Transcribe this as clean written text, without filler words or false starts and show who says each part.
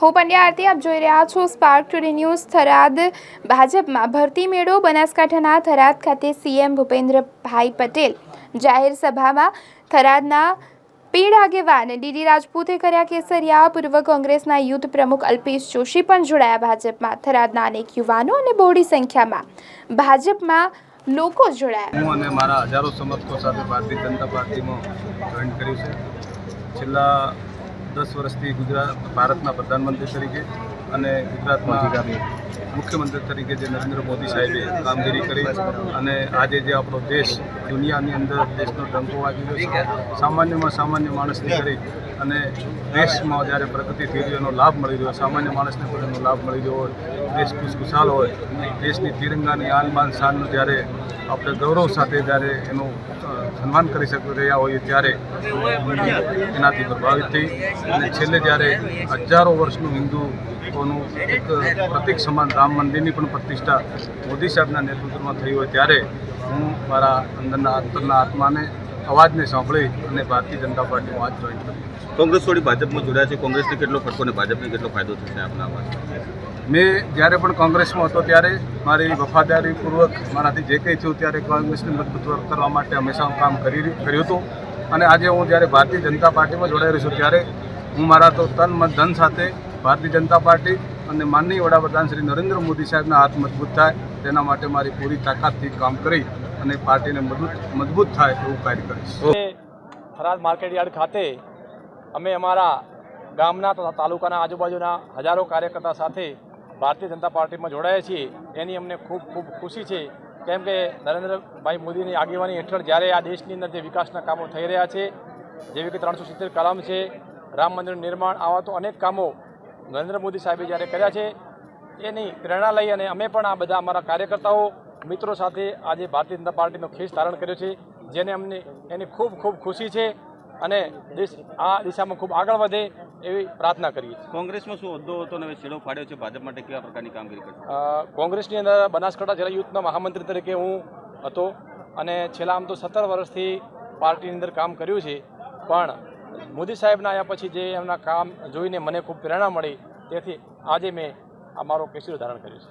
Speaker 1: હું પંડ્યા આરતી, આપ જોઈ રહ્યા છો સ્પાર્ક ટુડે ન્યૂઝ। થરાદ ભાજપમાં ભરતી મેળો। બનાસકાંઠાના થરાદ ખાતે સીએમ ભૂપેન્દ્રભાઈ પટેલ જાહેર સભામાં થરાદના પીઢ આગેવાન ડીડી રાજપૂતે કર્યા કેસરિયા। પૂર્વ કોંગ્રેસના યુથ પ્રમુખ અલ્પેશ જોશી પણ જોડાયા ભાજપમાં। થરાદના અનેક યુવાનો અને બહોળી સંખ્યામાં ભાજપમાં લોકો જોડાયા।
Speaker 2: હું અને મારા હજારો સમર્થકો સાથે ભારતીય જનતા પાર્ટીમાં જોઈન કર્યું છે। છેલ્લા 10 વર્ષથી ભારતના પ્રધાનમંત્રી તરીકે અને ગુજરાતના મુખ્યમંત્રી તરીકે જે નરેન્દ્ર મોદી સાહેબે કામગીરી કરી અને આજે જે આપણો દેશ દુનિયાની અંદર દેશનો ડંકો વાગી રહ્યો છે, સામાન્યમાં સામાન્ય માણસની કરી અને દેશમાં જ્યારે પ્રગતિ થઈ રહી એનો લાભ મળી રહ્યો, સામાન્ય માણસને પણ એનો લાભ મળી રહ્યો હોય, દેશ ખુશખુશાલ હોય, દેશની તિરંગાની આન બાન શાનનું જ્યારે આપણે ગૌરવ સાથે જ્યારે એનું સન્માન કરી રહ્યા હોઈએ ત્યારે એનાથી પ્રભાવિત થઈ અને છેલ્લે જ્યારે હજારો વર્ષનું હિન્દુઓનું એક પ્રતિક સમાન રામ મંદિરની પણ પ્રતિષ્ઠા મોદી સાહેબના નેતૃત્વમાં થઈ હોય ત્યારે હું મારા અંદરના અંતરના આત્માને અવાજને સાંભળી અને ભારતીય જનતા પાર્ટીમાં આજ જોઈન કર્યું।
Speaker 3: કોંગ્રેસ છોડી ભાજપમાં જોડાયા છે, કોંગ્રેસને કેટલો ફટકો અને ભાજપને કેટલો ફાયદો થશે આપના અવાજ?
Speaker 2: મેં જ્યારે પણ કોંગ્રેસમાં હતો ત્યારે મારી વફાદારીપૂર્વક મારાથી જે કંઈ થયું ત્યારે કોંગ્રેસને મજબૂત કરવા માટે હંમેશા કામ કર્યું હતું અને આજે હું જ્યારે ભારતીય જનતા પાર્ટીમાં જોડાઈ રહ્યો છું ત્યારે હું મારા તો તન મન ધન સાથે ભારતીય જનતા પાર્ટી અને માનનીય વડાપ્રધાન શ્રી નરેન્દ્ર મોદી સાહેબના હાથ મજબૂત થાય તેના માટે મારી પૂરી તાકાતથી કામ કરી અને પાર્ટીને મજબૂત થાય એવું કાર્ય કરીશ।
Speaker 4: થરાદ માર્કેટયાર્ડ ખાતે અમે અમારા ગામના તથા તાલુકાના આજુબાજુના હજારો કાર્યકર્તા સાથે ભારતીય જનતા પાર્ટીમાં જોડાયા છીએ। એની અમને ખૂબ ખૂબ ખુશી છે, કેમ કે નરેન્દ્રભાઈ મોદીની આગેવાની હેઠળ જ્યારે આ દેશની અંદર જે વિકાસના કામો થઈ રહ્યા છે, જેવી કે 370 કલમ છે, રામ મંદિરનું નિર્માણ, આવા તો અનેક કામો નરેન્દ્ર મોદી સાહેબે જ્યારે કર્યા છે એની પ્રેરણા લઈ અને અમે પણ આ બધા અમારા કાર્યકર્તાઓ મિત્રો સાથે આજે ભારતીય જનતા પાર્ટીનો ખેસ ધારણ કર્યો છે, જેને અમને એની ખૂબ ખૂબ ખુશી છે અને દેશ આ દિશામાં ખૂબ આગળ વધે એવી પ્રાર્થના કરીએ।
Speaker 3: કોંગ્રેસમાં શું હોદ્દો હતો અને છેડો ફાડ્યો છે, ભાજપ માટે કેવા પ્રકારની કામગીરી કરશે?
Speaker 4: કોંગ્રેસની અંદર બનાસકાંઠા જિલ્લા યુથના મહામંત્રી તરીકે હું હતો અને છેલ્લા આમ તો 17 વર્ષથી પાર્ટીની અંદર કામ કર્યું છે, પણ મોદી સાહેબના આવ્યા પછી જે એમના કામ જોઈને મને ખૂબ પ્રેરણા મળી, તેથી આજે મેં અમારો કેસરી ધારણ કર્યું છે।